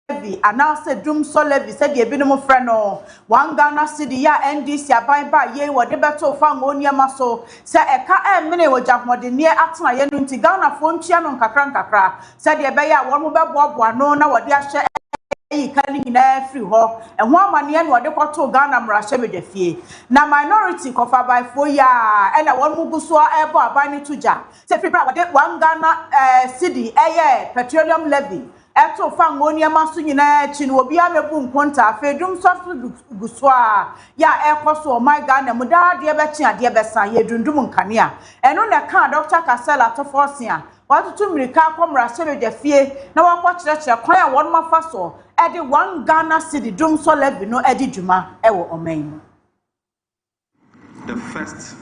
levy announce drum so levy said ye binom freno 1 Ghana cedi ya NDC aban ba ye wo de beto fa ngoniema so se eka mene wo jahmode ne atena ye no nti Ghana fo ntua no nkakra said ye be ya wo mo beboaboa no na wo de ahye kani nyina free ho ehho amane na wo de kwato Ghana mrahye bedafie na minority kofa by fo ya na wo mu guso ebo aban ni tuja se free bra wo de 1 Ghana cedi petroleum levy eto fa ngoniema so nyina chi no obi amebu nkonta fedum soft guso ya ekoso my Ghana mu da de be chi ade be san ye dundum nkane eno na kan Dr. Kasela to forcia watutu mirika akomra sebedafie na wakwakyerekye kwan a won mafa so edi 1 Ghana cedi dum so levy no edi dwuma ewo oman. The first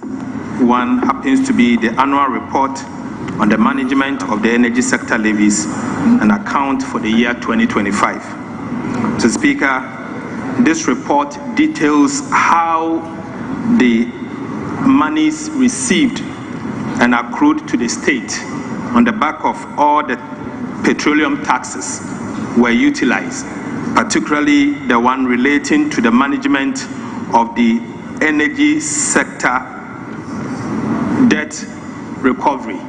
one happens to be the annual report on the management of the energy sector levies and account for the year 2025. So, Speaker, this report details how the monies received and accrued to the state on the back of all the petroleum taxes were utilized, particularly the one relating to the management of the energy sector debt recovery.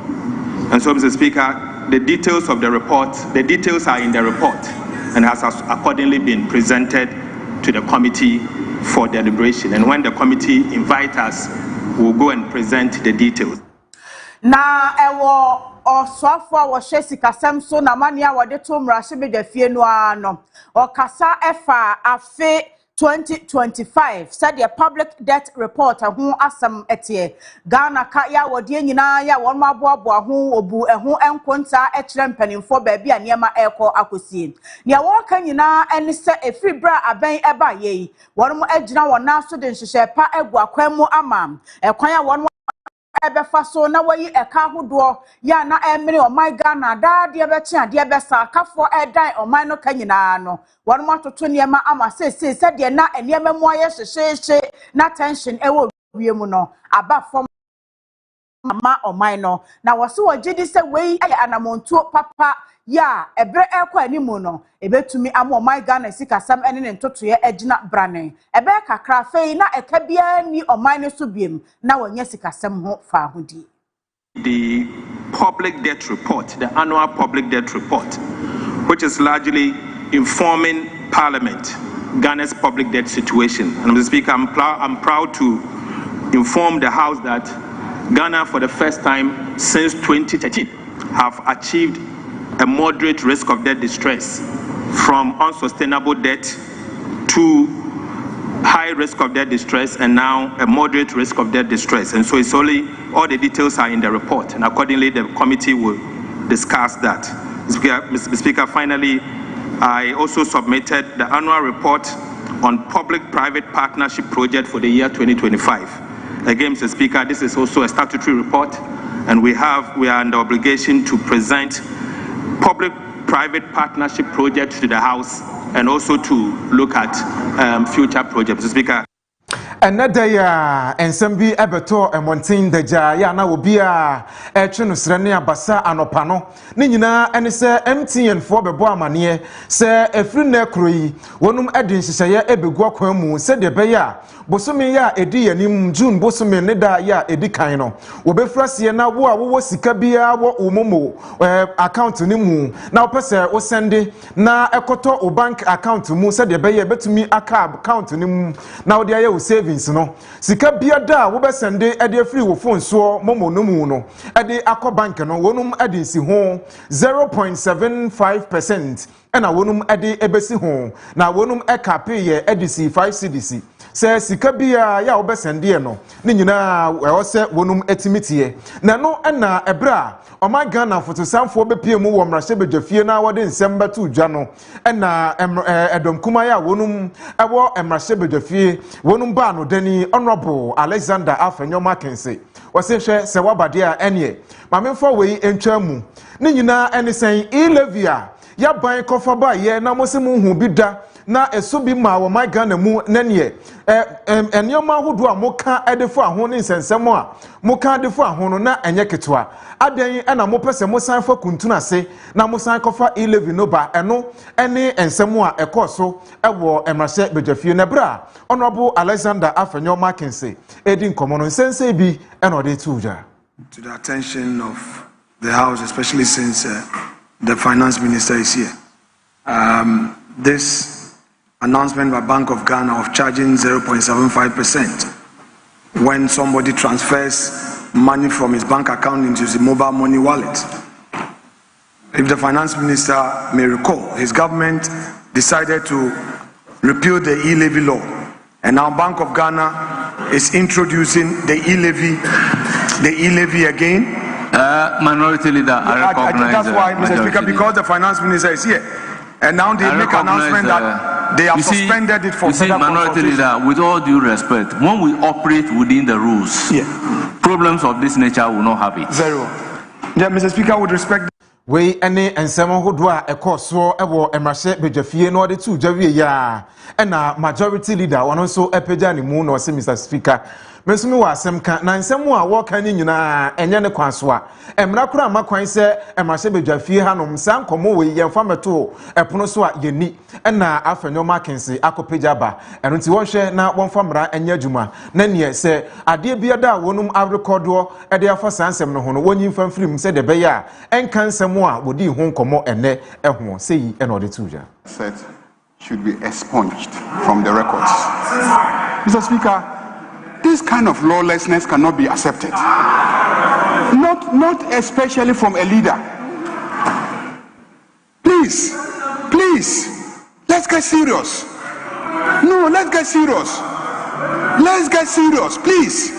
And so, Mr. Speaker, the details of the report, the details are in the report and has accordingly been presented to the committee for deliberation. And when the committee invites us, we'll go and present the details. Na ewo osofo wo hwesika sem so na mania wo de to mrahye bedafie no ano okasa efa afe 2025 said the public debt report ho asem etie Ghana ka ya wode nyina ya won maboaboa ho obu eho enkonta ekire mpanimfo ba bia niema eko akosie ne wo ka nyina ene se efri bra aban eba ye won mo agina wona so de nhyehyɛ pa egu akwan mu ama ekwan ya won ebefa so na wayi eka hodo ya na emere oman Ghana da de bechi ade besa kafo edan oman no kanyina no won matoto niema ama se de na niema mu aye hyehye na tension ewo wiemu no aba fom ama oman no na wose wagidi se wei aye anamontuo papa ya ebre ekwa animu no ebetumi ama oman Ghana sikasam ene ne ntotoye agina brane ebe kakra fei na ekabia ni oman ne so biem na wanya sikasam ho fa hodi. The public debt report, the annual public debt report, which is largely informing Parliament Ghana's public debt situation. And Mr. Speaker, I'm proud to inform the House that Ghana, for the first time since 2013, have achieved a moderate risk of debt distress from unsustainable debt to high risk of debt distress and now a moderate risk of debt distress. And so it's only, all the details are in the report, and accordingly the committee will discuss that. Mr. Speaker, finally, I also submitted the annual report on public-private partnership project for the year 2025. Again, Mr. Speaker, this is also a statutory report, and we are under obligation to present public-private partnership projects to the House and also to look at future projects. Mr. Speaker. Another year, and some be ebeto and wanting the jaya na will be a chino srenia basa anopano. Nina and say empty and for the boa mania, say a free necrui, one edin say ebegua quemu, said the beya, Bosumia edi and him June Bosumi neda ya edikaino. Obefrasia na wa was sikabia wa umomo account to nimu. Now pesa o sende na ekoto o bank account to mu said the beya bet me a cab account to nimu. Now the aye savings no sika bia da wo be sende e de free wo phone so momo no mu no e de akọ bank no wonum e de si ho 0.75% e na wonum e de ebesi ho na wonum e kape ye e de si 5 cedis se sika bia ya wo be sende no ni nyina e wo se wonum etimitie na no e na ebra o my Ghana fotosanfo be pie mu wo mrahye bedwafie na wo de nsem beto dwa no e na edom kuma ya wonum e wo mrahye bedwafie wonum ba no dani Honorable Alexander Afenyo Kense wose hwe se wabade a ene mamemfo wei entwa mu ni nyina ene sen e levy a ya ban kofa ba ye na mose mu hu bi da na eso bi ma wo my Ghana mu na ne enioma hodo a moka edefo aho ne nsensem a moka edefo aho no na enye ketwa adan na mo pese mo san fa kuntuna ase na mo san kofa 11 no ba eno ene ensem a ekoso ewo emrase bedwafie na bra honorable Alexander Afenyo Mackenzie edi nkomo no nsense bi eno de tuja to the attention of the House, especially since the Finance Minister is here. This announcement by Bank of Ghana of charging 0.75% when somebody transfers money from his bank account into his mobile money wallet. If the Finance Minister may recall, his government decided to repeal the e-levy law, and now Bank of Ghana is introducing the e-levy again. Minority leader, I recognize. That's why, Mr. Speaker, because the Finance Minister is here, and now they make an announcement that they have suspended it for. You see, Minority Leader, with all due respect, when we operate within the rules, problems of this nature will not happen. Zero. Yeah, Mr. Speaker, with respect. We any ensem hodo a ekoso ewo emrahye bedwafie no de tu dwawie ya na majority leader wono so epeja ne mu no se Mr. Speaker mesumi wa asem kan na ensem a wo kan ni nyina enye ne kwanso a emra kura makwan se emrahye bedwafie hanom san komo we yemfa meto epono so a yeni na Afenyo Mackenzie akopeja ba eno nti wonhwe na wonfa mra enye adwuma na ne se ade bia da wonum avrekodo e de afa sansem no ho no wonyi mfa mfirim se de be ya enka nsem a wodi ho komo ene eho seyi eno de tuja said should be expunged from the records. Mr. Speaker, this kind of lawlessness cannot be accepted. Not especially from a leader. Please, let's get serious. No, let's get serious. Let's get serious, please.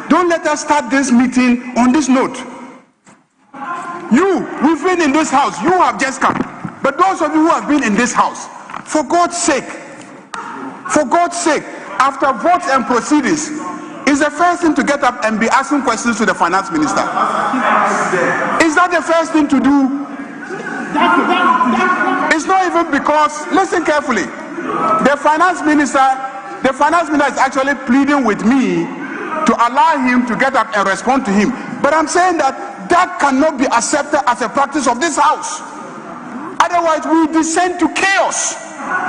Don't let us start this meeting on this note. We've been in this house. You have just come. But those of you who have been in this house, for God's sake, after votes and proceedings, is the first thing to get up and be asking questions to the Finance Minister. Is that the first thing to do? It's not even because, listen carefully, the Finance Minister is actually pleading with me to allow him to get up and respond to him. But I'm saying that cannot be accepted as a practice of this house. Otherwise, we descend to chaos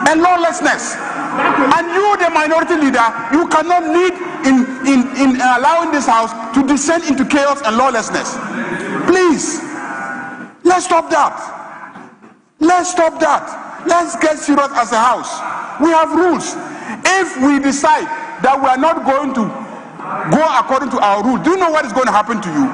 and lawlessness. And you, the minority leader, you cannot lead in allowing this house to descend into chaos and lawlessness. Please, let's stop that. Let's get serious as a house. We have rules. If we decide that we are not going to go according to our rules, do you know what is going to happen to you?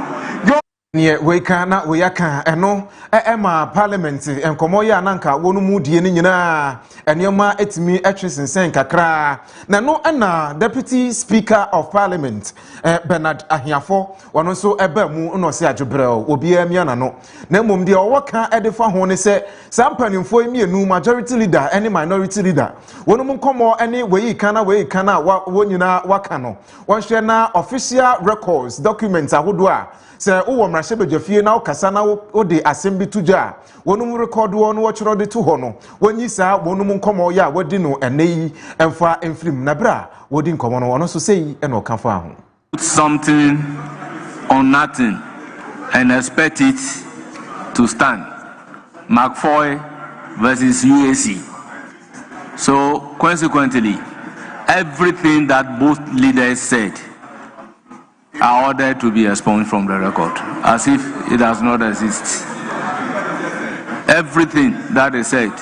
Nye we kana we aka eno ema parliament enkomo ya nanka wonu mu die ni nyina enema etimi etwesensen kakra na no na deputy speaker of parliament Bernard Ahiafo wono so eba mu no se adwobrel obi amia na no na mom de owoka edefa ho ne se sampanimfo emienu majority leader any minority leader wonu mu nkomo ene we kana wonyina waka no wonhwe na official records documents ahodo a se uwo mrahye bedwafie na okasa na ode asem bi tuja wonum record won wo chiro de to ho no wonyi sa wonum nkomo ya wodi no eneyi emfa emfrim na bra wodi nkomo no wono so sei e no kafa ho something on nothing and expect it to stand. McFoy versus UAC. So consequently, everything that both leaders said are ordered to be expunged from the record, as if it does not exist. Everything that they said,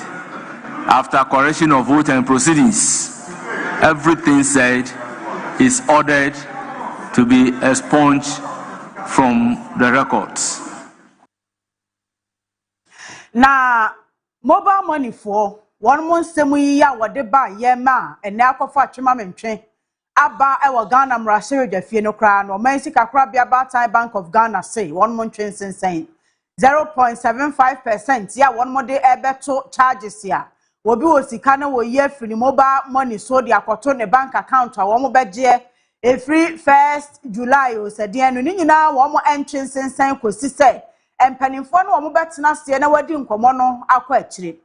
after correction of vote and proceedings, everything said is ordered to be expunged from the records. Now, mobile money for 1 month semuya wadeba yema and now for chimamemche. Aba ewa Ghana mrasiri defie no kra no mensi kakra bia Time Bank of Ghana say 1 month saying 0.75% ya 1 month ebeto charges ya wobi osika na wo ye free mobile money so dia akoto ne bank account a wo mo beje e free 1st July o se de no ni nyina wo mo entrensen kosi se empanimfo no wo mo betena se na wadi nkomo no akọ akire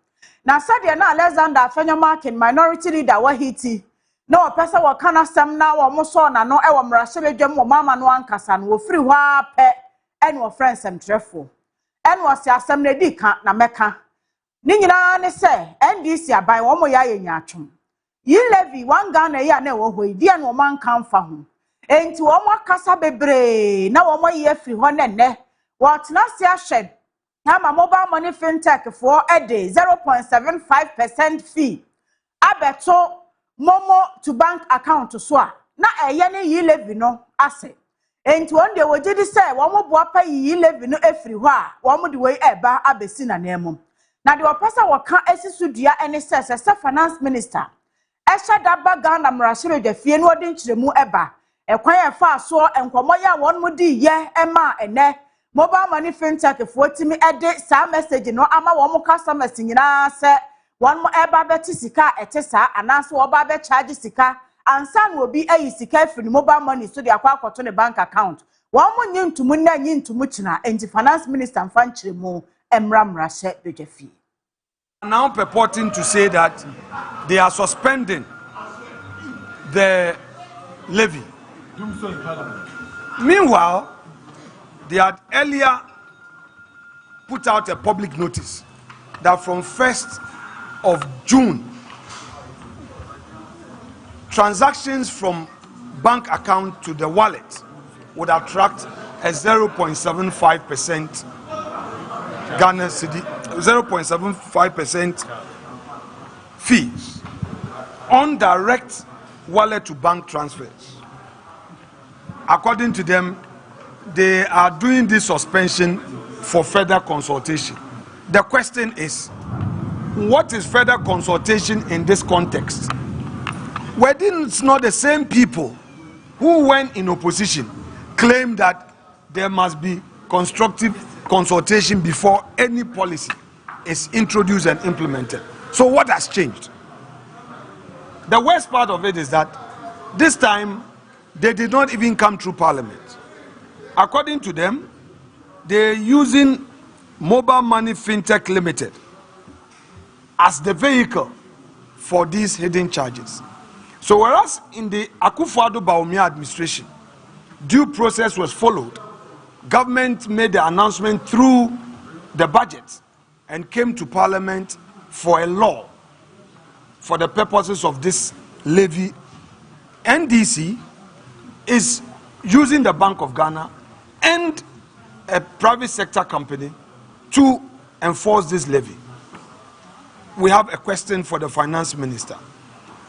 Na sadia na Alexander Afenyomarkin minority leader wa hiti. Na opesa wa kana sam na wa mo so na no e wo mrahye wo mama no ankasa no wo firi hɔ apɛ ene wo friends emtrefo. Ene wo se asem na di ka na meka. Ni nyina ne se NDC aban wo mo ya yenyaatwom. Yi levy wan Ghana ya na wo hoi dia no man kan fa ho. Enti wo mo akasa bebre na wo mo ye firi hɔ nenne. Wo tena se ahwed Hama mobile money fintech for a day 0.75% fee. Abeto momo to bank account to swa. Na eyene yi levy no ase. Enti one day we jidi say wo mo boa pa yi levy no efiri hɔ a wo mo de we eba abesi na nemu. Na de opesa wo kan esisu dua ene se finance minister. Esha daba Ghana mrahye de fie no odi nkyeremu eba. Ekwan e fa so enkomo ya won mo di ye ema ene. Mobile money fintech for timi ede sa message no ama wo mo customers nyina se won mo eba beti sika ete sa anaso wo ba be charge sika ansa na obi ayi sika firi mobile money so de akwa akoto ne bank account wo mo nyintumu na nyintumu kina enti finance minister mfa nkyeremu emramrahye bejafi. Now purporting to say that they are suspending the levy. Meanwhile, they had earlier put out a public notice that from 1st of June, transactions from bank account to the wallet would attract a 0.75% Ghana cedi, 0.75% fee on direct wallet to bank transfers. According to them, they are doing this suspension for further consultation. The question is, what is further consultation in this context? Were these not the same people who, when in opposition, claim that there must be constructive consultation before any policy is introduced and implemented? So what has changed? The worst part of it is that this time they did not even come through Parliament. According to them, they're using Mobile Money Fintech Limited as the vehicle for these hidden charges. So whereas in the Akufo-Addo administration, due process was followed, government made the announcement through the budget and came to Parliament for a law for the purposes of this levy. NDC is using the Bank of Ghana and a private sector company to enforce this levy. We have a question for the finance minister.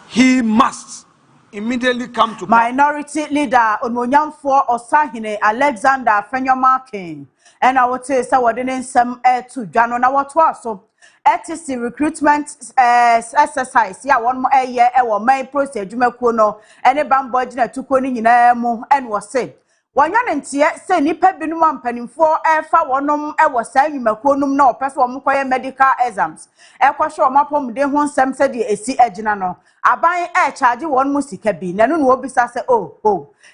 He must immediately come to minority leader Onmonyamfo Osahene Alexander Afenyomarkin. And I would say so within some to Jano na what was so ETC recruitment exercise. Yeah, one more year our main process Jumakuno any bambodge na tukoni nyina mu and was said. Wanyane ntie se nipa binum ampanimfo efa wonom ewo saa nyumakonum na opese wo mkoye medical exams ekwahwe omapomde ho nsem se de esi agina no aban charge won mu sika bi nanu no obisa se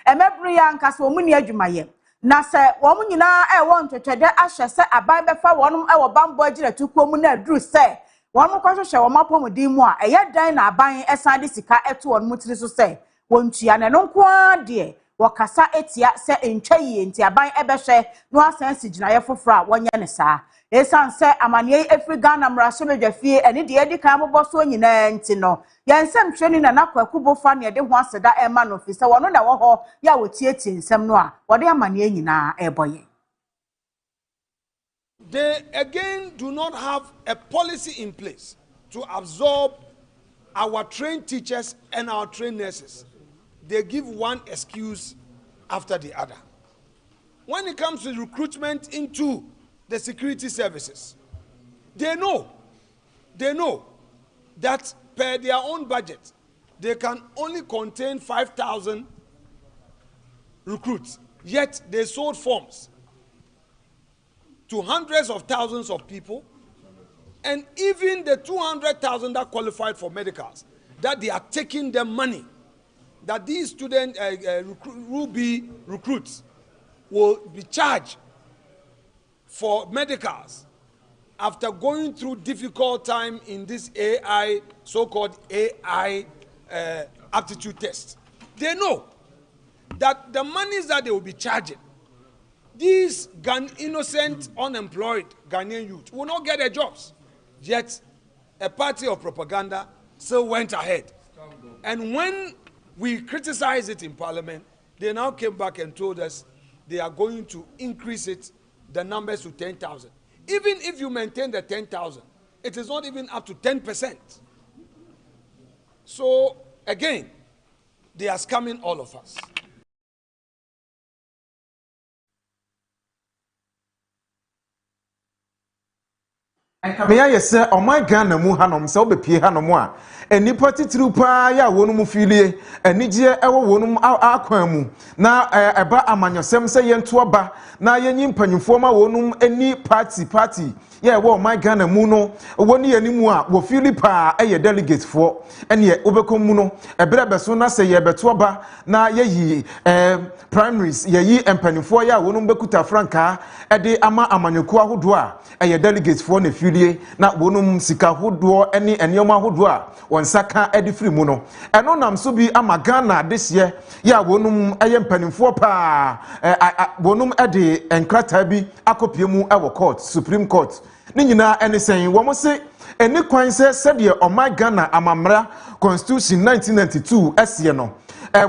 emebru ya nkase wo mu ni adwumaye na se wo mu nyina ewo ntwetwede ahye se aban befa wonom ewo bambo agina tukuo mu na aduru se won mu kwahwe wo mapomde mu a eye dan na aban esan de sika eto won mu tiri so se wontua ne no nko ade wakasa etia se entwaye nti aban ebehwe no asansi ginaye foforo a wonya ne saa esan se amane efri Ghana mrahye medwafie ene de edi kan boboso nyina nti no yensem twani na nakwakubo fa ne de ho aseda ema no fi se wono na wo ho ya wotietie nsem no a wode amane nyina eboye. They again do not have a policy in place to absorb our trained teachers and our trained nurses. They give one excuse after the other. When it comes to recruitment into the security services, they know that per their own budget, they can only contain 5,000 recruits. Yet they sold forms to hundreds of thousands of people, and even the 200,000 that qualified for medicals, that they are taking their money, that these student Ruby recruits will be charged for medicals after going through difficult time in this AI, so-called AI aptitude test, they know that the monies that they will be charging, these innocent, unemployed Ghanaian youth will not get their jobs. Yet, a party of propaganda still went ahead. And when we criticized it in Parliament, they now came back and told us they are going to increase it, the numbers to 10,000. Even if you maintain the 10,000, it is not even up to 10%. So, again, they are scamming all of us. May I say, oh my Ghana mu hanom se obepie hanom a enipa titiri pa ya wonum filie enije ewo wonum akwan mu na eba amanyosem se yento aba na yenyi mpanyimfo ma wonum eni party ya wo my Ghana mu no woni yanimu a wo fili pa eye delegate fo ene obekom mu no ebere beso na se ye beto aba na yeyi primaries yeyi mpanyimfo ya wonum bekuta franka ede ama amanyoku ahodo a eye delegate fo na filie na wonum sika hodo ene enioma hodo a wonsaka edi free mu no eno nam so bi ama Ghana this year ya wonum eye mpanimfo pa wonum ede enkrata bi akopie mu ewo court Supreme Court ni nyina ene sen wo mo se eni kwan se de my Ghana amamra Constitution 1992 esie no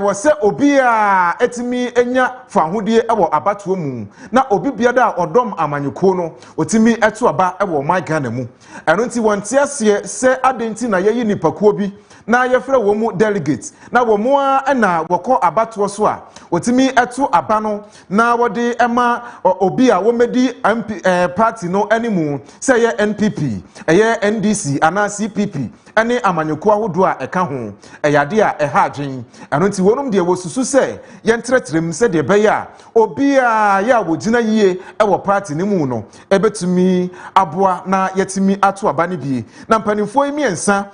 wo se obi a etimi enya fahodie ewo abatuo mu na obi biada a odom amanyeko no otimi eto aba ewo my Ghana mu eno nti wonte ase se adenti na yeyi nipakuo bi na yefre wo mu delegate na wo mu a na wokọ abatuo so a otimi eto aba no na wode ema obi a wo medi party no animu se ye NPP ye NDC ana CPP ene amanyeko ahodo a eka ho eyade a eha adwen eno nti wonum de wo susu se ye ntretrem se de beya obi a ya wo gina yie ewo party ni mu no ebetumi aboa na yetimi ato aba ne bi na mpanimfo emiensa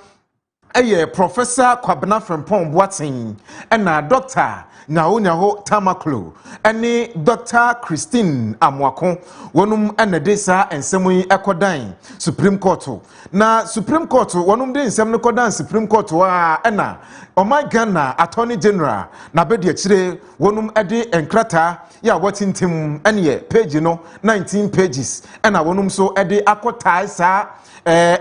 eye Professor Kwabena Frempong Boatin ena Dr. Nyaho Tamaklo ene Dr. Christine Amwako wonum ene desa ensemu yi ekodan Supreme Court na Supreme Court wonum de ensem ne kodan Supreme Court wa ena my Ghana Attorney General na bedi akire wonum ede enkrata ya watintim ene page no 19 pages ena wonum so ede akotai sa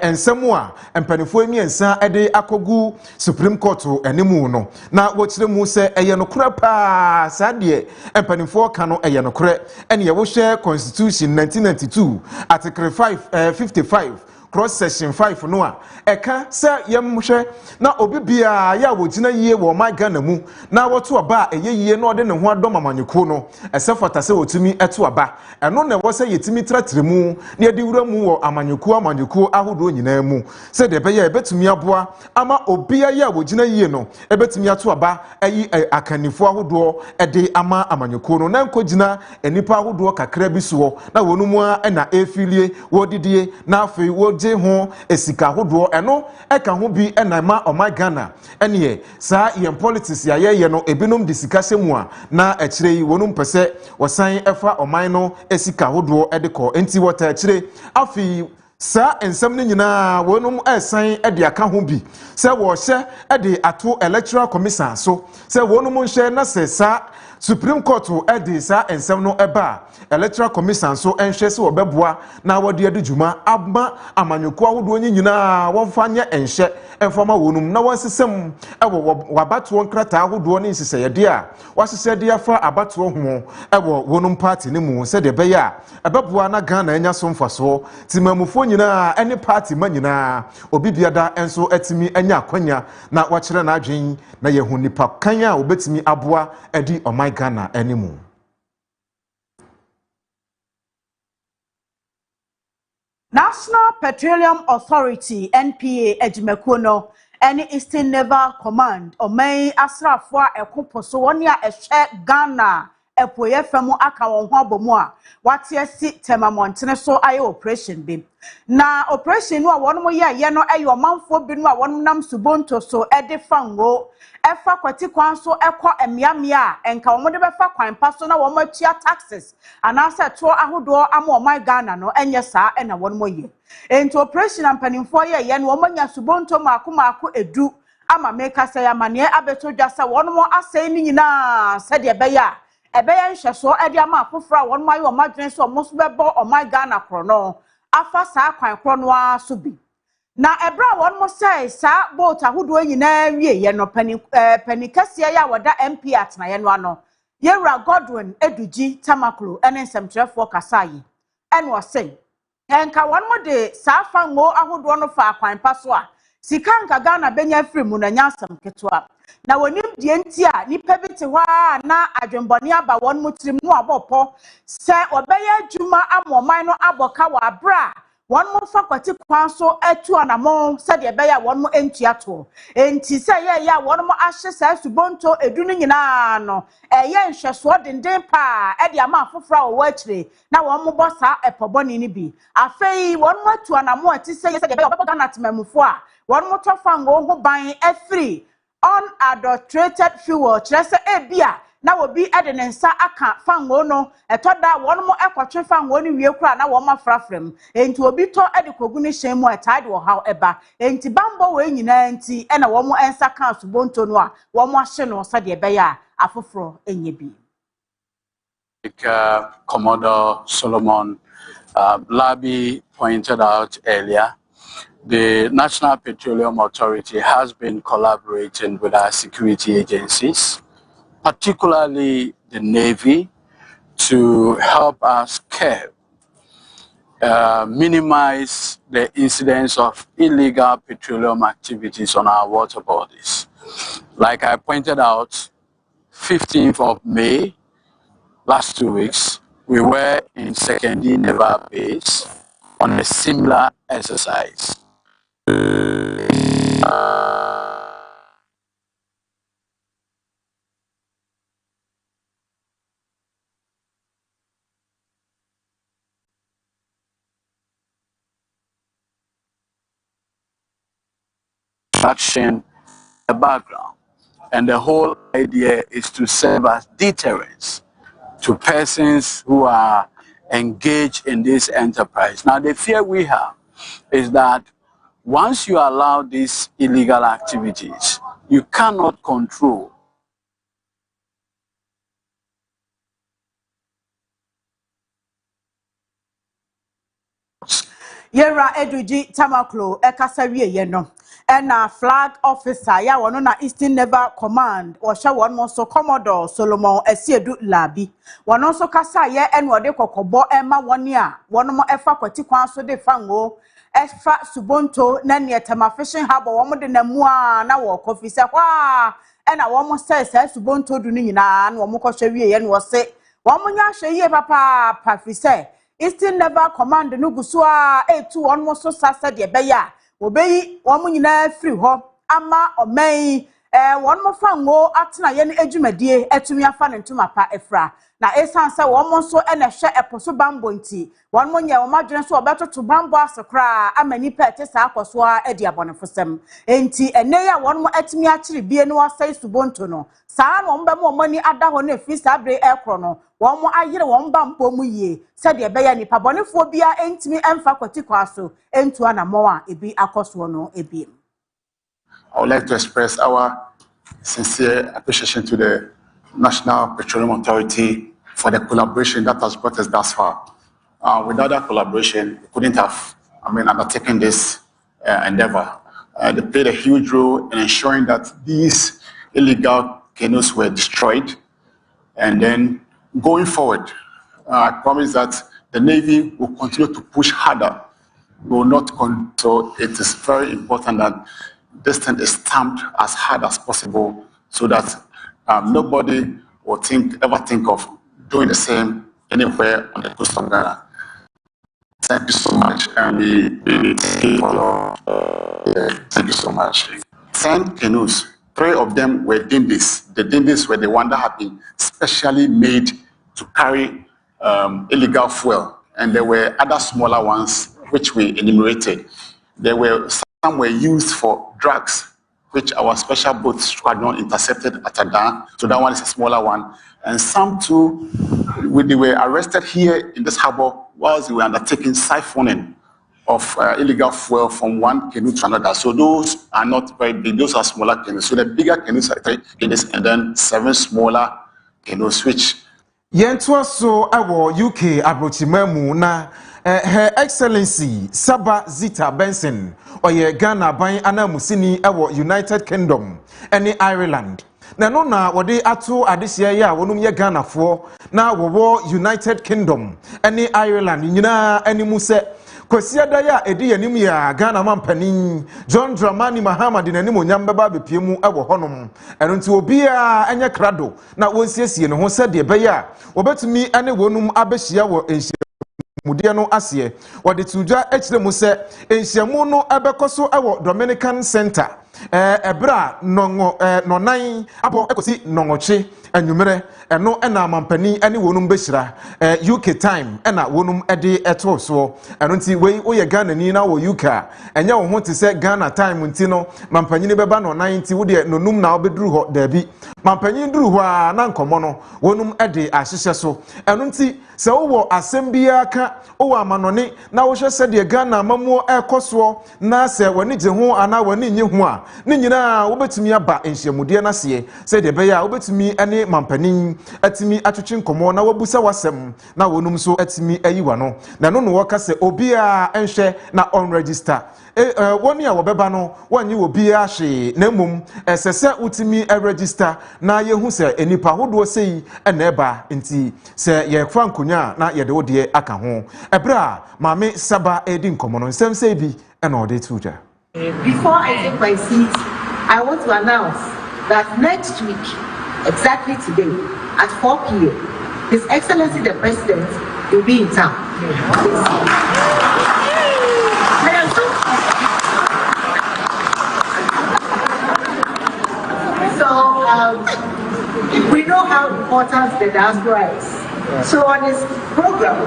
ensemu a empanifo emiensa ede akogu Supreme Court enemu no na wochire mu se eye no kura pa sadie empanifo ka no eye no kura ene ye wo hwe Constitution 1992 Article 55 cross section 5 no a eka se yemhwe na obi bia ya wogina yie wo my Ghana mu na woto aba eyeyie na ode ne ho adom amanyeko no esefota se wotumi eto aba eno na wo se yetimi tratremu na yedi wura mu wo amanyeko ahodo nyina mu se de beya ebetumi aboa ama obi ya wogina yie no ebetumi ato aba ayi akanifo ahodo ede ama amanyeko no na nkogina enipa ahodo kakra bi so na wonumu a na efilie wodidie na afei wo ho esika hodo eno eka ho bi enama my Ghana ene sa yen politics ya ye no ebinom disika semu a na ekire yi wonum pese wosan efa oman no esika hodo edeko enti wota ekire afi sa ensem ne nyina wonum esan ede aka ho bi se wo hye ede ato electoral commission so se wonum nhye na se sa Supreme Court ede sa ensem no eba electoral commission so enhwe se obeboa na wode ade djuma aba amanyoko ahodo nyina wonfanya enhye enfama wonum na wansesem ewo wabato nkrata ahodo ne nseseyede a wasesede afa abato ho ewo wonum party ne mu se de beya ebeboa na Ghana enya so mfaso timamufo nyina ene party manyina obi biada enso etimi enya akwanya na wakire na adwen na yehu nipa kanya obetimi aboa edi my Ghana anymore. National Petroleum Authority NPA Ejimekuno any Eastern Naval Command or may asrafwa ekopo so one ya ehwe Ghana epoye femu aka won ho abomu a wate si temamontene so aye operation bi na operation no a won mo ye no aye omanfo bi no a won nam subonto so ede fango efa kwati kwan so ekọ emiamia enka won de befa kwan pa so na won matua taxes anase to ahodo ama oman Ghana no enye saa na won mo ye enti operation ampanimfo ye no won manya subonto maako edu ama meka say amane abeto dwasa won mo asai ni nyina sede beya ebeya nhyeso ede ama afofra won mo aye omadwen so mo so bebo oman Ghana kro no afa saa kwan kro no aso bi na ebra won mo say saa boat ahodo nyina wie ye no panikasiya ya wada MP atna ye no ano Yera Godwin Eduji Tamaklo ene nsemtrefo kasaye ene o say enka won mo de saa fango ahodo no fa kwan pa so a sika nka Ghana benya free mu na nyasam ketwa na wonim die nti a nipa bi te hwa na adwembone aba won mo tirim no abopɔ se obeye adwuma amoman no aboka wa bra won mo fa kwati kwan so atu anamon se de beya won mo entua to enti se ye ya won mo ahye sa subonto edu no nyina no eye nhweso denden pa e de ama afofra wo akire na won mo bosa epoboni ni bi afei won mo atu anamon ati se ye se de beya obebo Ghana temamufo a won mo tofa ngo ho ban afri unadulterated fuel chese ebia na obi ede ne nsa aka fango no etoda won mo ekotwe fango ni wie kura na won mafrafrem enti obi to ede kogu ni hyen mu etade wo haw eba enti bambo we nyina enti na won mo ensa kan subonto no a won mo ahye no so de beya afoforo enye bi Commodore Solomon Labi pointed out earlier, the National Petroleum Authority has been collaborating with our security agencies, particularly the Navy, to help us curb, minimize the incidence of illegal petroleum activities on our water bodies. Like I pointed out, 15th of May, last 2 weeks, we were in Secondary Naval Base on a similar exercise. Action, the background, and the whole idea is to serve as deterrence to persons who are engaged in this enterprise. Now, the fear we have is that once you allow these illegal activities, you cannot control. Yera Eduji Tamaklo ekasawie ye no ena flag officer ya wono na Eastern Naval Command o hye won mo so Commodore Solomon Esiedu Labi wono so kasa ye ene ode kokobo ema woni a wono mo efa kwati kwan so de fango efa subonto na ne tema fishing harbor wo mo de namu a na wo kofi se kwa ena wo mo se subonto du ni nyina na wo mo kohwe ye no wo se wo mo nya hwe ye papa fi se Eastern Naval Command no gusua etu won mo so sasa de beya obeyi won mo nyina free ho ama omen won mo fango atena ye ne adwumadie etumi afa ne ntuma pa efra na esanse won mo so ene hwe eposo bambo nti won mo nya wo madwene so obetoto bambo asokra amani pete sa akoso a edi abonefosem enti ene ya won mo atumi akire bie ne wasai subonto no saa no mba mo mani ada ho na fi sa bre ekro no won mo ayire won ba mpo mu yie se de beya nipa bonefo bia entimi emfa kwati kwaso entu anamo a ebi akoso no ebi. I would like to express our sincere appreciation to the National Petroleum Authority for the collaboration that has brought us thus far. Without that collaboration, we couldn't have, undertaken this endeavor. They played a huge role in ensuring that these illegal canoes were destroyed. And then going forward, I promise that the Navy will continue to push harder. We will not so it is very important that this thing is stamped as hard as possible so that nobody will ever think of doing the same anywhere on the coast of Ghana. Thank you so much. And thank you so much. 10 canoes, 3 of them were dindis. The dindis were the ones that have been specially made to carry illegal fuel, and there were other smaller ones which we enumerated. Some were used for drugs, which our special boat squadron intercepted at Adan. So that one is a smaller one. And some too, they were arrested here in this harbor whilst they were undertaking siphoning of illegal fuel from one canoe to another. So those are not very big, those are smaller canoes. So the bigger canoes are 3 canoes and then 7 smaller canoes, which... Yentua so awo UK abrochimemu na Her Excellency Saba Zita Benson oye Ghana ban anamusini awo United Kingdom ene Ireland. Na no na wode ato adehia ya wonum ye Ghana fo na wo United Kingdom ene Ireland nyina animu se kwasiada ya edi yanim ya Ghana mampanin John Dramani Mahama de nanim onyam beba bepiemu ewo honom eno nti obi a enye krado na wonsiesie ne ho se de be ya wobetumi ene wonum abehia wo mudia no asie wode tuja echire mu se enhyiamu no ebekoso ewo Dominican Center ebra nongo nonan abo ekosi nongoche anwumere eno ena mampani ene wonum behira UK time ena wonum ede eto so eno nti wei oye Ghana ni na wo UK enye wo ho te se Ghana time nti no mampani ne beba nonan nti wo de nonum na obeduru ho dabi mampani duru ho a na nkomo no wonum ede ahyehye so eno nti se wo asembia ka wo amanone na wo hwe se de Ghana mamuo ekoso na se wani je ho ana wani nye ho a ni nyina wo betumi aba enhyiamude na se se de be ya wo betumi ene mampanin atimi atwetwe nkomo na wabusa wasem na wonum so atimi ayiwa no na no wo ka se obi a enhwe na on register woni a wobeba no wanyi obi a hwe na mum sese utimi register na yehu se enipa hodo sei na eba nti se ye kwa nkonya na ye de wode aka ho ebra mame Saba edi nkomo no nsem sei bi na ode tuja. Before I take my seat, I want to announce that next week, exactly today, at 4 p.m., His Excellency the President will be in town. So we know how important the diaspora is. So on his program,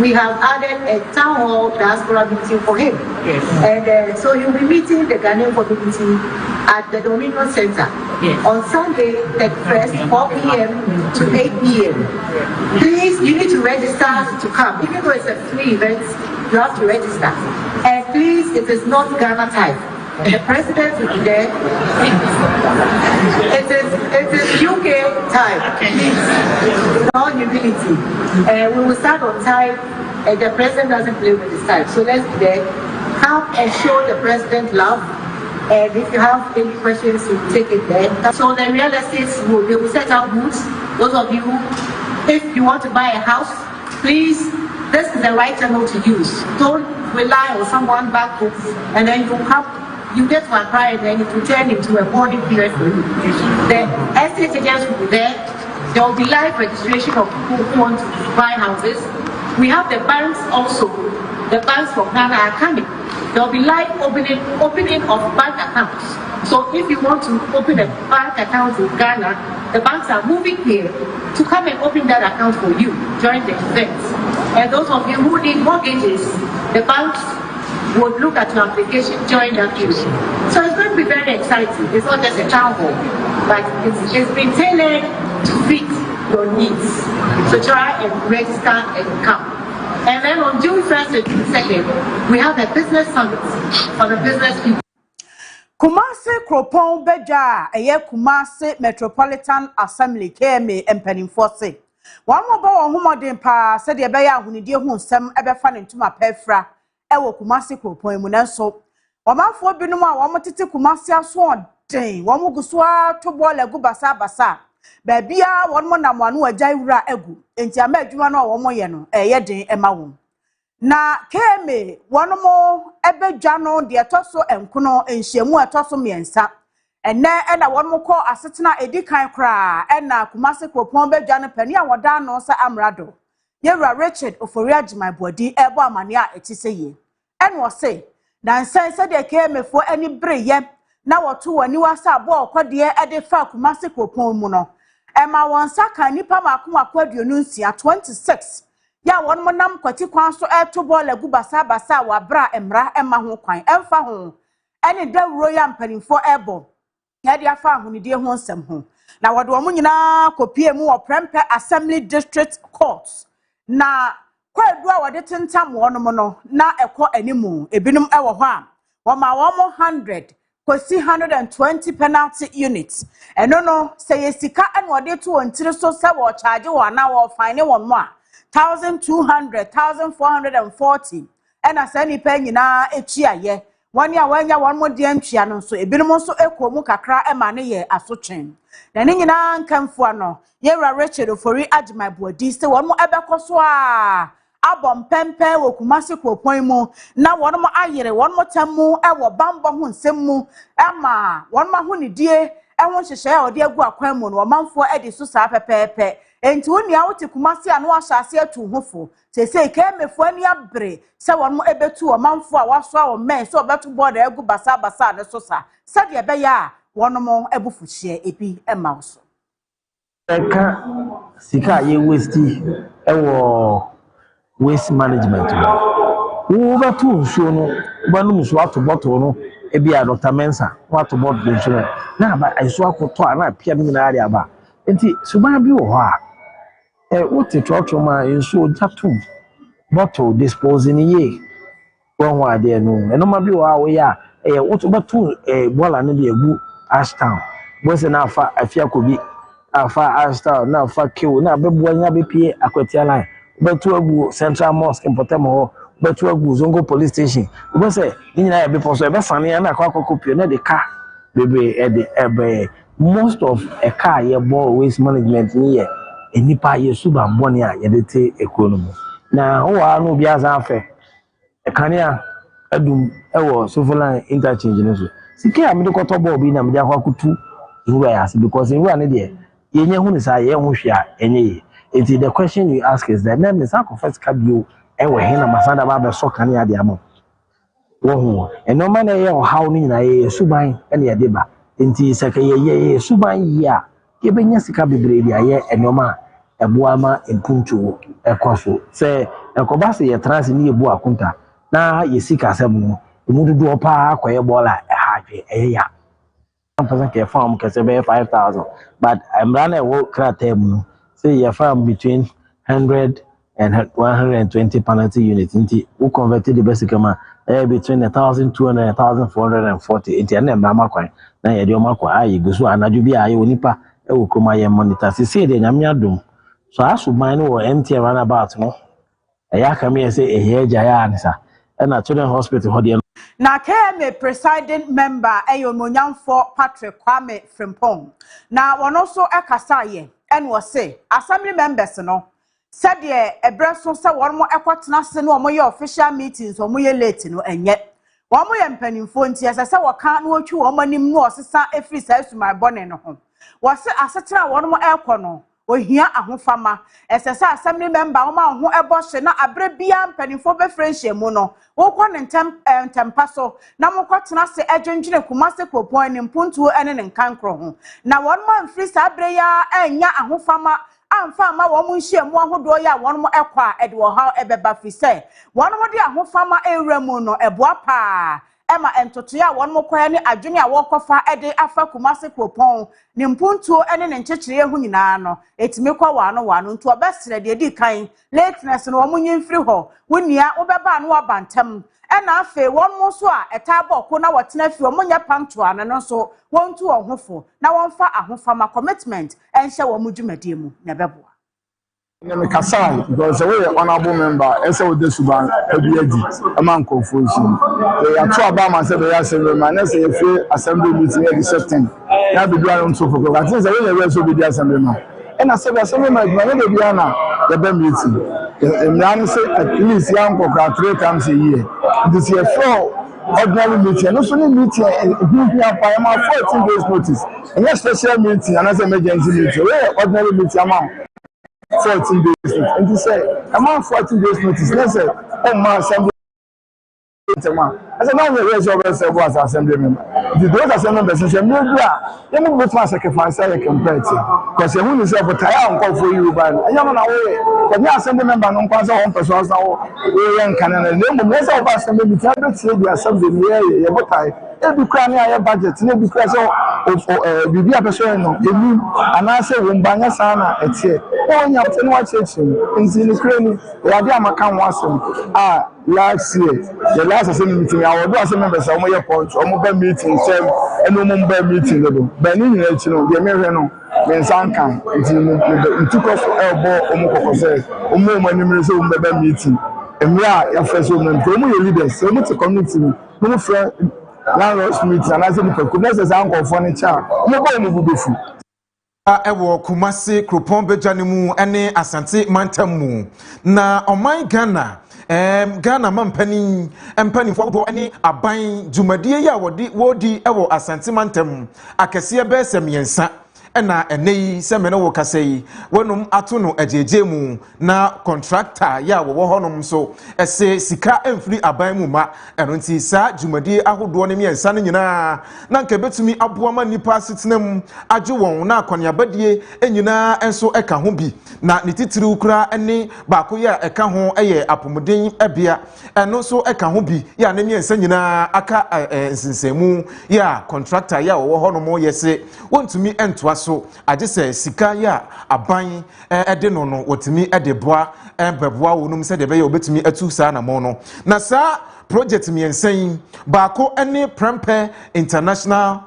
we have added a town hall diaspora meeting for him. Yes. And so he'll be meeting the Ghanaian community at the Dominion Center on Sunday, 31st, 4 p.m. to 8 p.m. Please, you need to register to come. Even though it's a free event, you have to register. And please, it is not Ghana time. The president will be there. It is UK time. Please, all humility. We will start on time, and the president doesn't play with his time. So let's be there. Come and show the president love. And if you have any questions, you take it there. So the real estates they will set out booths. Those of you, if you want to buy a house, please, this is the right channel to use. Don't rely on someone back home, and then you come. You get to apply and then it will turn into a boarding period for you. The estate agents will be there. There will be live registration of people who want to buy houses. We have the banks also. The banks from Ghana are coming. There will be live opening of bank accounts. So if you want to open a bank account in Ghana, the banks are moving here to come and open that account for you during the event. And those of you who need mortgages, the banks would look at your application during that period. So it's going to be very exciting. It's not just a town hall, but it's been tailored to fit your needs. So try and register and come. And then on June 1st and June 2nd, we have a business summit for the business people. Kumasi Kropon Beja, Kumasi Metropolitan Assembly, KMA, and Penninforce. One more bow on Humodimpa said the Abaya who need you some ever fun into my pefra. Ewo Kumasi Kropon Munenso. Wamanfo binuma wamatiti Kumasi aswan den. Wamuguswa to boil a gubasa basa. Babia one more namanu a jaira egu. Enti ame jumano womo yeno. Yedin emawum. Na keme one more ebe jano de atoso enkuno enhyemu atoso miensa. Ene na one more call asetena edi kan kra. Ena Kumasi Kropon be jano peni a wada no sa amrado. Yera Richard Oforiaji my body ebo amania etiseye. En was say, dan said they came for any bray ye. Na watu wani wasa bo kwa die ede fa Kumasi Kropon muno. Emma won saka nipa mako aduonu nsia 26 ya won mo nam kwati kwan so to ball agu basa wa bra emra emma ho kwan emfa ho ene da royal mpanimfo ebo ya dia fa ahonidie ho nsem ho na wode wo nyina kopie mu Obrempong Assembly District Court na kwadu a wode tentam wonom no na ekọ animu ebinum ewo ho a wo ma wo 100 kosi 120 penalty units eno no say yesika and wode to ontire so se wo charge wo na wo fine wo mo a 1200 1440 ena sa ni pa nyina echi aye wani a wanya won mo de antwia no so ebinum so ekomu kakra e ma ne ye asotwen na ne nyina nkamfo ano ye Richard Ofori Ajima Buadi se won mo ebekoso a abom pempe wo Kumasi Kropon mu na won mo ayere won mo tamu e wo bambo ho nsem mu ema won ma ho nidie e ho hyehye a ode agu akwan mu no manfo e de so saa pepepe enti woni a wote Kumasi anu ahyase atu hofo sese kemefo ani abre se won mo ebetu o manfo a waso a o men se obetu board agu basa ne so sa sade be ya won mo ebufuhie ebi ema so eka sika ye waste ewo waste management wo ba tu nsuo no ba no nsuo ato bottle no e bia Dr. Mensa wato bottle nsuo na ba iso akoto a na pia ni na area ba enti suban bi wo ho a wote trotro ma nsuo jatu bottle disposing ye won wa de no eno ma bi wo a wo ya woto batu bola ne de egu Ashtown bo se na afa AFIA kobi afa Ashtown na afa kiwo na bebu anya bepie akwatia line betu agu Central Mosque Mpotemo ho betu agu Zongo Police Station bo se nyina ya bepo so e be fane na akwa na de ka bebe ebe most of a car ye bo waste management ni ye enipa ye suba mboni a ye de te economy na ho wa no bia za afa e kania adum ewo Sofolan interchange no so sike a me de koto bo bi na me de akwa kutu ruwa ya because ruwa ne de ye nya hu ni sa ye hu hwea enye ye. The question you ask is that name is first cabio and we hear Masada Baba so can ya the amount. Oh, and no man how ni na ye subai and ya deba. Inti saka ye subai ya. Giving yasika bibredia ye and no ma a buama in punchu a coso. Say a cobasi a trans in ye bua kunta. Na ye sika sebu. You move to do a pa kwa bola a happy a ya. Person can farm can 5,000, but I'm running a work crat table. Say you farm between 100 and 120 penalty units. Inti who converted the basic amount between 1,200 and 1,440. Inti ane mama kwa na yedi omakwa ayi gusu anajubi ayi onipa ewo kuma ye monitor. Say de nyamia dum. So asu mine wo empty runabout no. Eya kame say ehe jaya anisa. Na children hospital hodi na KMA presiding member Monyamfo Patrick Kwame Frimpong na wono so ekasa ye en wo say assembly members no said ye ebreso se won mo ekotena se no mo ye official meetings o mo ye late no enye won mo ye mpanimfo nti ese wo kan no otwi wo manim no osesa efri sa asuma bone no ho wo se asetera won mo ekọ no ohia ahofama esesa assembly member wo ma ho ebọhye na abre bia mpanimfo be friendship mu no wo kọ ne ntempa so na mo kwotena se adwendwene Kumasi Kropon ne mpuntuo ene ne nkankro ho na won ma mfiri sa abre ya anya ahofama amfa ma wo mu nhye mu ahodo ya won mo ekọ a ede wo ha ebeba fi se won mo de ahofama ewra mu no eboa pa ema entoto ya won mo kwaya ne adwene a wo kofa ede afa Kumasi Kropon ne mpuntuo ene ne nchechire hu nyina no etime kwa wano nto obesere de di kan lateness no wo mu nyimfiri ho wonia wo beba no abantam ena afe won mo so a etaboko na wotena fi wo nya pantoa no so won tu ohofo na won fa ahofama commitment enhye wo mu dwumadie mu na beboa me kasa because we honorable member ese wo de suban abiadi aman confusion ya to abama se be ya assembly man na se free assembly meeting e setting na be bia no so for because I think we so be the assembly man and assembly man na be bia na the be meeting and say at least young for 3 times a year this year for ordinary meeting no so meeting who ya pa ma 14 days notice and special meeting and as emergency meeting we ordinary meeting amount 14 days. And he said, I'm on 14 days notice. Let's say, oh, my assembly As a man, there is always a was assembly member. The those assembly members is a media. You move with my sacrifice, I compare it. Because you will say, but I am called for you, but I am away. But now assembly member, no person, one person, we are Canada. The most of us assembly, the tablet, the assembly, yeah, but every crown I budget, every crown of Bibi Apeson, and I say, when Banya Sana, it's here. Oh, you have to watch it in the screen. Yadiama can was last year, the last assembly meeting, our assembly members are more points, or mobile meeting, and no mobile meeting level. Benin, the American, when Sankan, it took us elbow, Omoko says, Omo, my name is mobile meeting. And we are your first woman, promote your leaders, so much a community, no friend, landlord's meeting, and as a could as uncle furniture, mobile move before. Ewo Kumasi Krupon Bejanimu ene Asante Mantamu na Oman Ghana Ghana mampani empani fo ene aban dwumadie ya wodi ewo Asante Mantamu akese be semiensa ena enei semene wo kasei wonum ato no agegemu na contractor ya wo honum so ese sika emfiri aban mu ma eno nti sa dwumadie ahodo ne miensa ne nyina na nka betumi aboama nipa sitinem aju won na akoniabadie enyina enso eka ho bi na nititiru kura ene baako ya eka ho eye apomuden ebia eno so eka ho bi ya ne miensa nyina aka nsensemu ya contractor ya wo honum yese wontumi entoa so agese sika ya aban ede no wotimi ede boa beboa wonum se de be ya obetumi atu sa na mo no na sa project miensan baako ene Prempeh International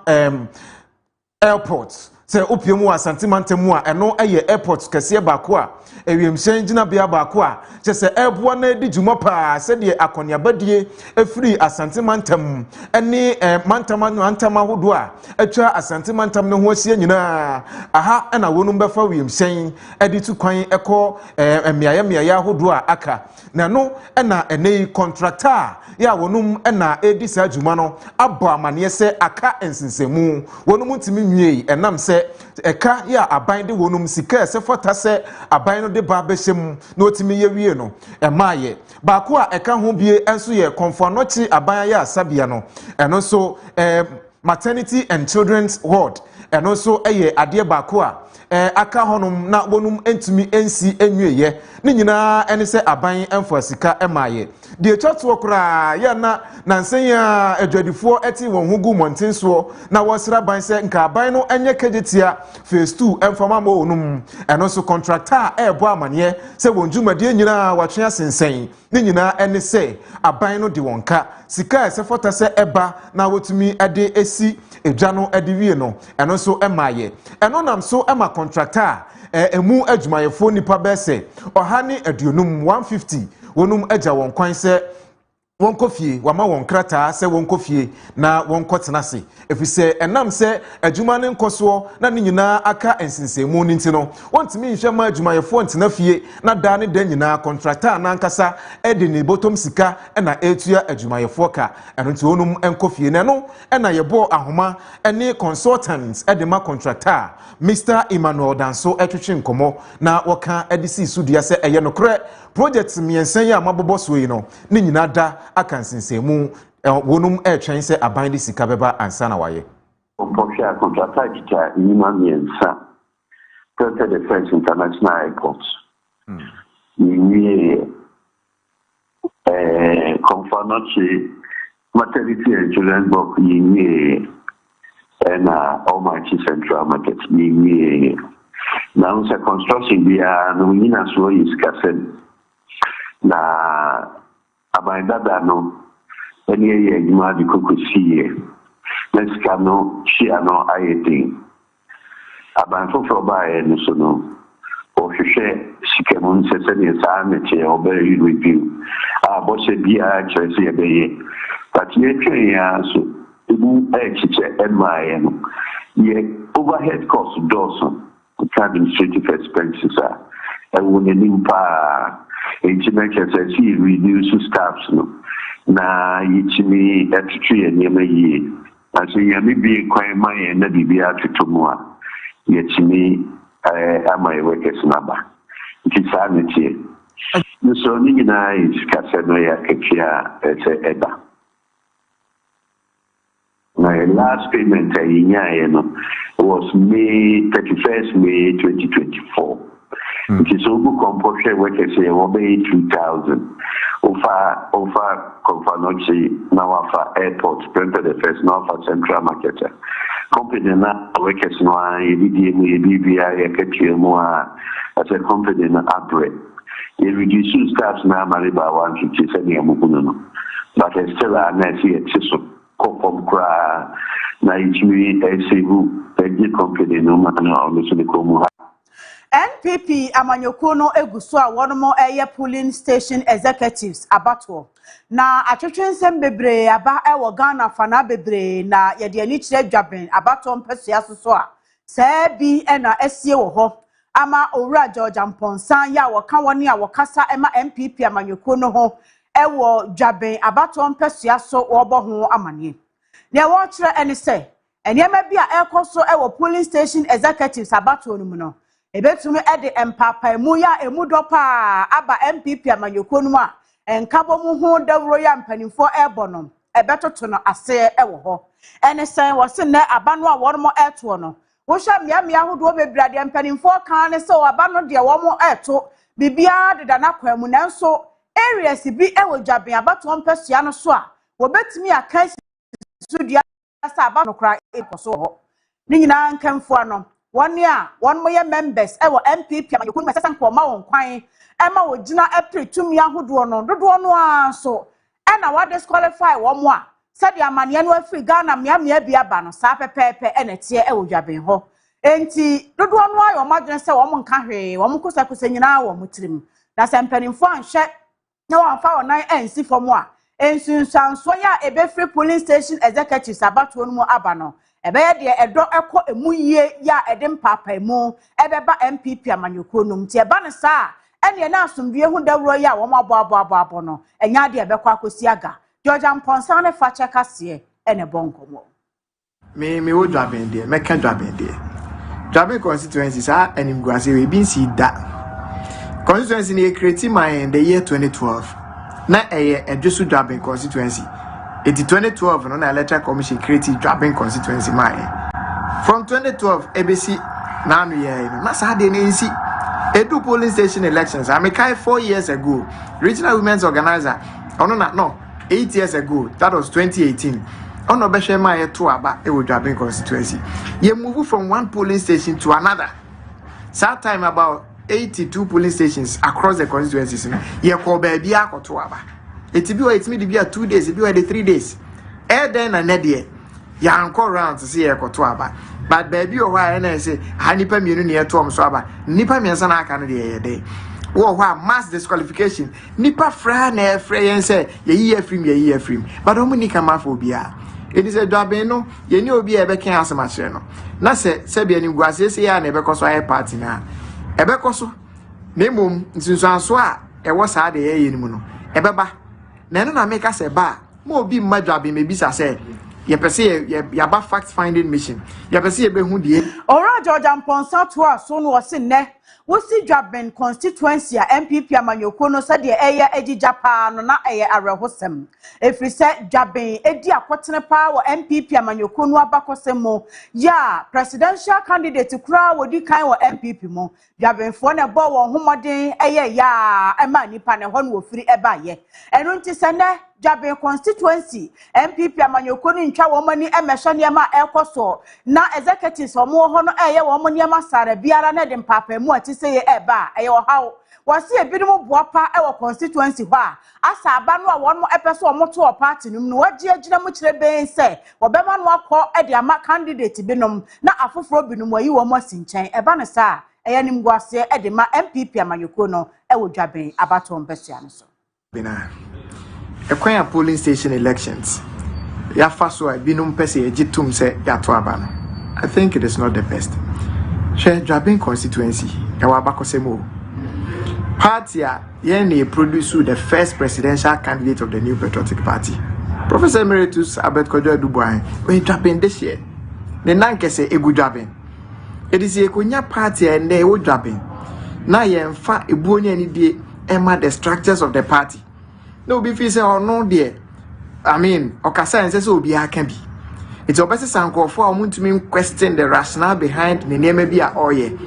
Airport se opiemu Asante Mantamu a eno eye airport kase baako a ewiemhyen gina bia baako a chese eboa na edi dwuma pa se de akoniabadie efiri Asante Mantamu ene mantama hodo a atwa Asante Mantamu ne ho asie nyina aha na wonum befa wiemhyen edi tu kwan ekọ miaya hodo a aka na no na enei contractor ya wonum na edi sa dwuma no abo amane se aka ensensemu wonum ntimi nwie enam se eka ya aban de wonum sika se fota se aban no de ba beshem na otimi ye wie no emaye baako a eka ho bie enso ye konfonochi aban ya sabia no eno so maternity and children's ward eno so eye ade baako a aka honum na wonum entumi ensi enwieye ni nyina ene se aban enfo sika emaye de twatwo kra ya na nansen ya adwadifo eti won hugu montenso na wosra ban se nka aban no enye kejetia phase 2 enfama ma onum eno so contractor ebo amane se wonjumadie nyina watwe asensen ni nyina ene se aban no de wonka sika se fota se eba na wotumi ade esi edwa no ade wie no eno so emaye eno nam so ema contractor emu adwumayefo nipa bese ohani aduonum 150 wonum agya won kwan se won kofie wama won krata se won kofie na won kotenase efise enam se adwuma ne nkoso na ne nyina aka ensensemu ni ntino wontimi nhwe ma adwumayefo ntena fie na da ne da nyina contractor na nkasa ede ne bottom sika na etua adwumayefo ka eno nti wonum enkofie ne no na yebo ahoma ene consultants ede ma contractor Mr. Emmanuel Danso etwetwe nkomo na woka edisi sudua se eye nokre project miensan ya mabobo so yi no ni nyina da aka nsensemu wonum etwen se aban de sika beba ansa na waye Obrempong contractor kita inima miensa Prempeh the French International Airport ni conformity maternity and children's book ni and Almighty Central Market ni now the construction bia no nyina so is kasen na abanda da no eni ye adwuma di kokosie let's no she ano ayeti aban foforo ba e no so no o hwehwe sikamun sese ni sa meche obere review bo se bia chese ye beye but ye twen ya so ebu echiche emaye no ye overhead cost doson administrative expenses are and when you reduce staffs no na yichimi atutwe enema yi aso ya me bi kwan man na bibia tutumu a yichimi amai workers naba kitsa netie so ni na is kase no ya kefia ese eba my last payment was May 31st, May 2024. It is also composure workers say 2,000. Over Confanochi, now for airport, printed the first now for central market. Company now workers no BBI as a company na upgrade. You reduce staff now money by 150 but still a nice so from cry na itimi esebu the company no man on the komu. NPP amanyokono eguso a wono polling station executives abato na atwetwensem bebre aba ewo Ghana fana bebre na yede ani kire dwaben abato mpesua soso a saa bi na esie wo ho ama owura George Amponsan ya woka woni a wokasa ema NPP amanyokono ho ewo dwaben abato mpesua so wobo ho amane ne wo kire ene se enema bi a ekoso ewo polling station executives abato no mu no ebetumi ede empapa emu ya emu dopa aba MPP amanyokonu a enkabo mu ho dawro ya mpanimfo ebono ebetoto no ase ewo ho ene sen wo se ne abano a wormo eto no wo hwa miamia hodo bebrade mpanimfo kan ne se abano de wormo eto bibia deda na kwamu nanso areas bi ewo dwaben abato mpesua no so a wo betumi aka studio asa abano kra ekoso ho ni nyina nkamfo ano one more members ewo MPP amanyokono mesesa nkoma won kwan ema wo gina April tumi ahodo no dodo no anso ena wa disqualify wo mo a sade amane no afri Ghana miamia bia ba no saa pepepe ena tie ewo dwaben ho enti dodo no ayo madwene se wo mo nka hwe wo mo kosakosa nyina wo mo tirim na sempanimfo anhwe na wo fa wonan ensi fom a ensunsanso ya ebefri polling station executives abato no mu aba no ebeye de edo ekọ emuye ya edem papa emu ebeba MPP amanyokono mti eba ne saa ene na asomdue hu dawro ya wo mabo no enya de ebekọ akosi aga George Amponsan ne fa check ase ene bonkomo me wo dwaben de me kan dwaben de dwaben constituency sa enimguase we bin si da constituency ne create my in the year 2012 na edwesu dwaben constituency. In 2012, no electoral commission created Dwaben constituency. From 2012, ABC now na Saturday NC edu polling station elections. I make 4 years ago. Regional women's organizer. No, 8 years ago. That was 2018. Ono beshe ma to aba e Dwaben constituency. You move from one polling station to another. That time about 82 polling stations across the constituencies. You call baby akoto aba. It's me to be 2 days, it be 3 days. Then and Nadia, young call round to see a cotuaba. But baby, or why I say, Hanipa Muni near Tom Swaba, Nipa Miasana Canada a day. Or why mass disqualification, Nipa Frane, Frey and say, ye year free, but Dominica Maphobia. It is a Dwabeno, ye knew be a becking as a machino. Nase, Sebian Guases, ya never cost a party now. Ebecoso, Nemum, Susan Swa, a was hard a year in Muno. Ebeba. Nana na make us a bar. More be my job in maybe say. You perceive your fact finding mission. You perceive who the Ora George Amponsan to us soon was in ne. We see Dwaben constituency MPP amanyokono said the aya eji Japan na aya arehosem. If we said Dwaben edi akwotene power MPP amanyokono abakosemo ya presidential candidate kura wodi kan wo MPP mo Dwaben fo na bo won homoden aya ya ema nipa ne ho no ofiri eba ye eno nti sene Dwaben constituency MPP amanyokono ntwa wo mani emehye ne ma ekoso na executives omo ho no eye wo mo ne ma sare biara na de mpapa mu ati say eba eye wo hawo wasi ebinom boapa e wo constituency ho a asa aba no a won mo epeso omo to party num no wagi agina mu kire ben say wo bema no akọ e de ama candidate binom na afoforo binom ayi wo mo sinchen eba ne sa eye nim guase e de ma MPP amanyokono e wo Dwaben abato mbesua no so bina Ekwanya polling station elections. Ya faso a binum pese ejitum se ya to aba no. I think it is not the best. Share Dwaben constituency. Ya wa bakosemo. Party a ye produce the first presidential candidate of the New Patriotic Party. Professor Emeritus Albert Kojo Dubois. We Dwaben this year. Ne nankese egu Dwaben. It is a konya party and ne wo Dwaben. Na ye mfa ebuoni ani die ema the structures of the party. No be fi say or no there. I mean, okasa and says obi aka bi. It's obviously sanko for to question the rationale behind the name be a oye.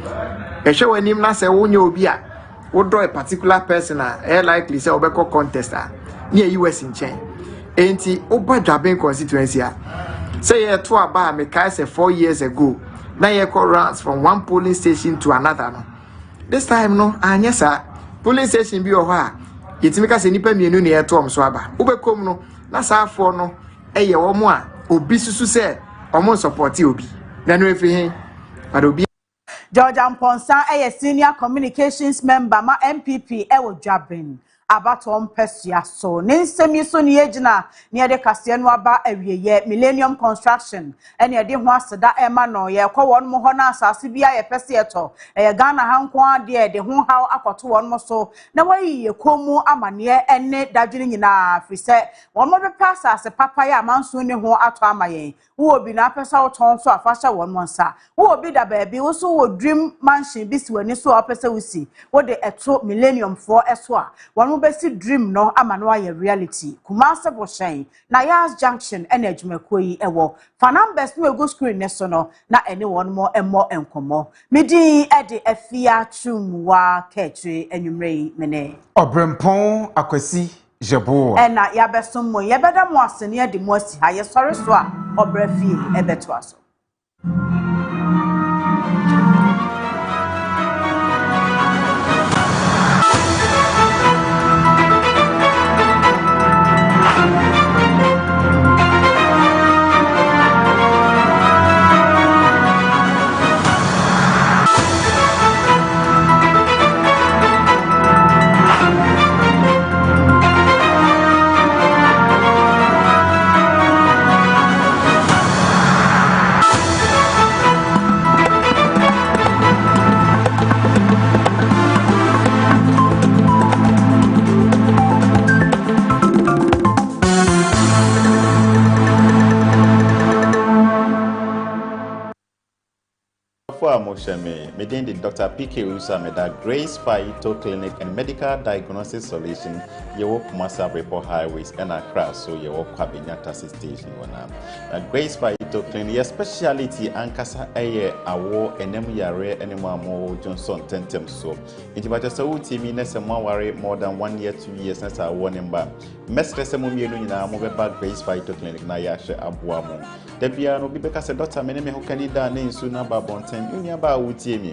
A show when him na say wonyo be a would draw a particular person likely say obeko contester near US in chain. Ain't he over Jabin constituency? Say a to about me say 4 years ago. Now you call rounds from one polling station to another. No. This time no, and yes sir, polling station be oha. It make us any mienu near Tom Swaba. Ubekom no, na sa for no, eye omo obi susu say omo support obi. Na no efi but obi George Amponsa senior communications member ma MPP ewo Dwabin abatom pesia so nensemi so ne agina ne de kase no aba awieye Millennium Construction ene de ho aseda ema no ye kwa won mo ho na asase bia ye pese eto Ghana hanko ade de ho haw akoto won mo so na wayi ye komu amane ene dadwene nyina fise won mo be pasa asase papa ya manso ne ho ato amaye wo obi na pesa woton so afasha won mo nsa wo obi da ba bi wo so wo dream mansion bi si wani so apesa wusi wo de eto Millennium for eso a won besi dream no amano aye reality Kumase Boshen na Yas Junction enejumekoi ewo fa numbers no ego screen ne so no na ene won mo emmo enkomo medi ede AFIA chumwa ketre enwumrei mene Obrempong akwasi jebo ena ya besom mo ye beda mo asene ede mo asi ha ye sori so a obrafie ebeto aso Medin the Dr. PK Usa Meda Grace Phyto Clinic and Medical Diagnosis Solution, Yewo Kumasa Report Highways and Accra, so Yewo Kwabinyata Station. Grace Phyto Clinic, speciality Ankasa Aye, Awo, Enemu Yare, Enemu Johnson Tentem so. Intimaja Sauti means a more than 1 year, 2 years since I won him back. Mestre Semumi Luna, Mobile Grace Phyto Clinic, Nayasha Abuamo. Debiano Bibeka said, Doctor, many who can eat down in Suna Babonten, Unia Ba Utiemi.